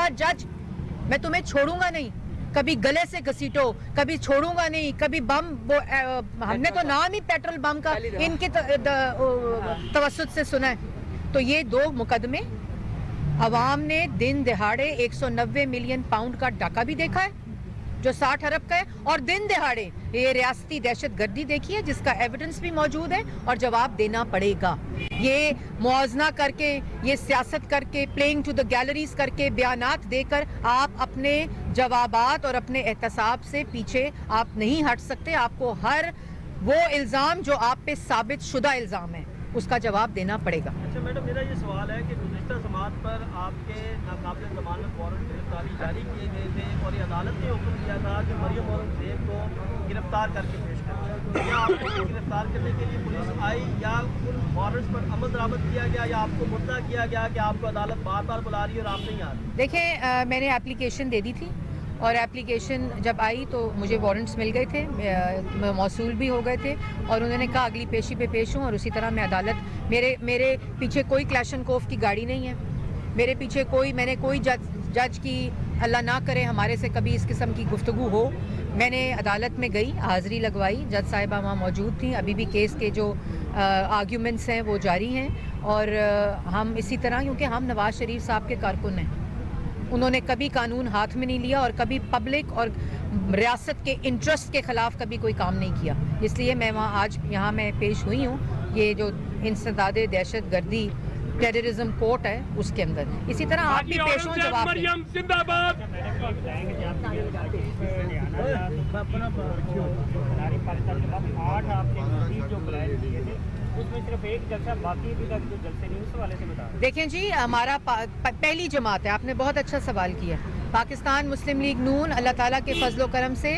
कहा जज मैं तुम्हें छोड़ूंगा नहीं, कभी गले से घसीटो, कभी छोड़ूंगा नहीं, कभी बम हमने तो नाम ही पेट्रोल बम का इनके तवस्सुत से सुना है। तो ये 2 मुकदमे अवाम ने दिन दिहाड़े 190 मिलियन पाउंड का डाका भी देखा है जो 60 अरब का है, और दिन दिहाड़े ये रियासती दहशतगर्दी देखी है जिसका एविडेंस भी मौजूद है और जवाब देना पड़ेगा। ये मुआवजा करके, ये सियासत करके, प्लेइंग टू द गैलरीज करके, बयानात देकर आप अपने जवाबात और अपने एहतसाब से पीछे आप नहीं हट सकते। आपको हर वो इल्ज़ाम जो आप पे साबित शुदा इल्ज़ाम है उसका जवाब देना पड़ेगा। अच्छा मैडम, मेरा ये सवाल है कि गुज़िश्ता समात पर आपके नाकाबिल ज़मानत वारंट गिरफ्तारी जारी किए गए थे और ये अदालत ने हुक्म दिया था कि मरियम औरंगज़ेब को गिरफ्तार करके पेश करें। क्या आपको गिरफ्तार करने के लिए पुलिस आई या उन वारंट्स पर अमल दरामद किया गया या आपको मुद्दा किया गया कि आपको अदालत बार बार बुला रही है और आप नहीं आ रही? देखें, मैंने एप्लीकेशन दे दी थी और एप्लीकेशन जब आई तो मुझे वारंट्स मिल गए थे, मौसूल भी हो गए थे और उन्होंने कहा अगली पेशी पे पेश हूँ और उसी तरह मैं अदालत, मेरे पीछे कोई क्लैशनकोफ की गाड़ी नहीं है, मेरे पीछे मैंने कोई जज की, अल्लाह ना करे हमारे से कभी इस किस्म की गुफ्तगू हो। मैंने अदालत में गई, हाज़िरी लगवाई, जज साहिबा वहाँ मौजूद थी, अभी भी केस के जो आर्ग्यूमेंट्स हैं वो जारी हैं और हम इसी तरह, क्योंकि हम नवाज शरीफ साहब के कारकुन हैं, उन्होंने कभी कानून हाथ में नहीं लिया और कभी पब्लिक और रियासत के इंटरेस्ट के खिलाफ कभी कोई काम नहीं किया, इसलिए मैं वहाँ आज यहाँ मैं पेश हुई हूँ। ये जो इंसदाद दहशत गर्दी टेररिज्म कोर्ट है उसके अंदर, इसी तरह आप भी पेश हों जवाब मरियम जिंदाबाद। उसमें सिर्फ एक जलसा बाकी भी जो जलसे नहीं, उस हवाले से बता। देखें जी, हमारा पहली जमात है, आपने बहुत अच्छा सवाल किया। पाकिस्तान मुस्लिम लीग नून अल्लाह ताला के फजलो करम से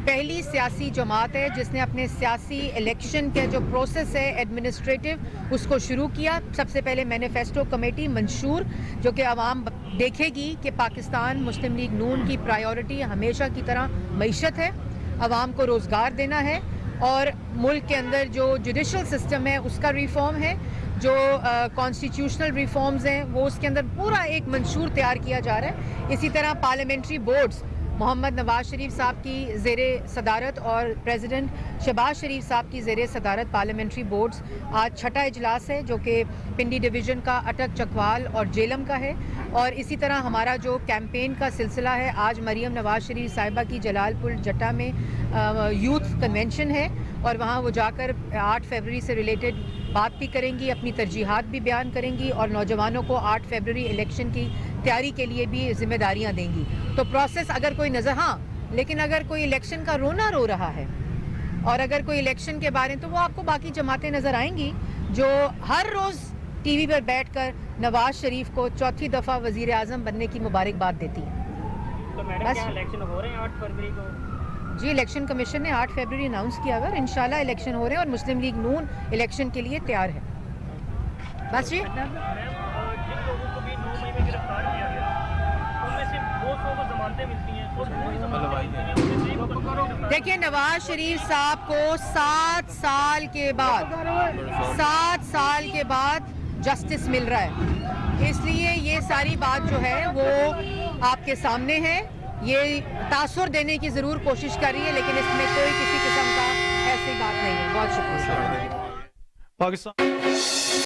पहली सियासी जमात है जिसने अपने सियासी इलेक्शन के जो प्रोसेस है एडमिनिस्ट्रेटिव उसको शुरू किया। सबसे पहले मैनिफेस्टो कमेटी मंशूर, जो कि आवाम देखेगी कि पाकिस्तान मुस्लिम लीग नून की प्रायोरिटी हमेशा की तरह मईशत है, आवाम को रोज़गार देना है और मुल्क के अंदर जो जुडिशल सिस्टम है उसका रिफॉर्म है, जो कॉन्स्टिट्यूशनल रिफॉर्म्स हैं वो उसके अंदर पूरा एक मंशूर तैयार किया जा रहा है। इसी तरह पार्लियामेंट्री बोर्ड्स मोहम्मद नवाज शरीफ साहब की ज़ेरे सदारत और प्रेसिडेंट शहबाज शरीफ साहब की ज़ेरे सदारत पार्लियामेंट्री बोर्ड्स आज 6ठा इजलास है जो कि पिंडी डिवीज़न का अटक, चकवाल और जेलम का है। और इसी तरह हमारा जो कैंपेन का सिलसिला है, आज मरियम नवाज शरीफ साहिबा की जलालपुर जट्टा में यूथ कन्वेंशन है और वहाँ वो जाकर 8 फरवरी से रिलेटेड बात भी करेंगी, अपनी तरजीहात भी बयान करेंगी और नौजवानों को 8 फरवरी इलेक्शन की तैयारी के लिए भी जिम्मेदारियां देंगी। तो प्रोसेस अगर कोई लेकिन अगर कोई इलेक्शन का रोना रो रहा है और अगर कोई इलेक्शन के बारे में, तो वो आपको बाकी जमातें नज़र आएंगी जो हर रोज़ टीवी पर बैठकर नवाज शरीफ को 4थी दफ़ा वज़ीर आज़म बनने की मुबारकबाद देती हैं। तो मैडम क्या इलेक्शन हो रहे हैं 8 फरवरी को? जी, इलेक्शन कमीशन ने 8 फरवरी अनाउंस किया हुआ, इंशाल्लाह इलेक्शन हो रहे हैं और मुस्लिम लीग नून इलेक्शन के लिए तैयार है। बस जी, जिन लोगों को भी 9 मई में गिरफ्तार किया गया उनमें से 200 को जमानतें मिलती हैं और पूरी जमानतें। देखिए, नवाज शरीफ साहब को 7 साल के बाद जस्टिस मिल रहा है, इसलिए ये सारी बात जो है वो आपके सामने है। ये तासुर देने की ज़रूर कोशिश कर रही है लेकिन इसमें कोई किसी किस्म का ऐसी बात नहीं है। बहुत शुक्रिया। पाकिस्तान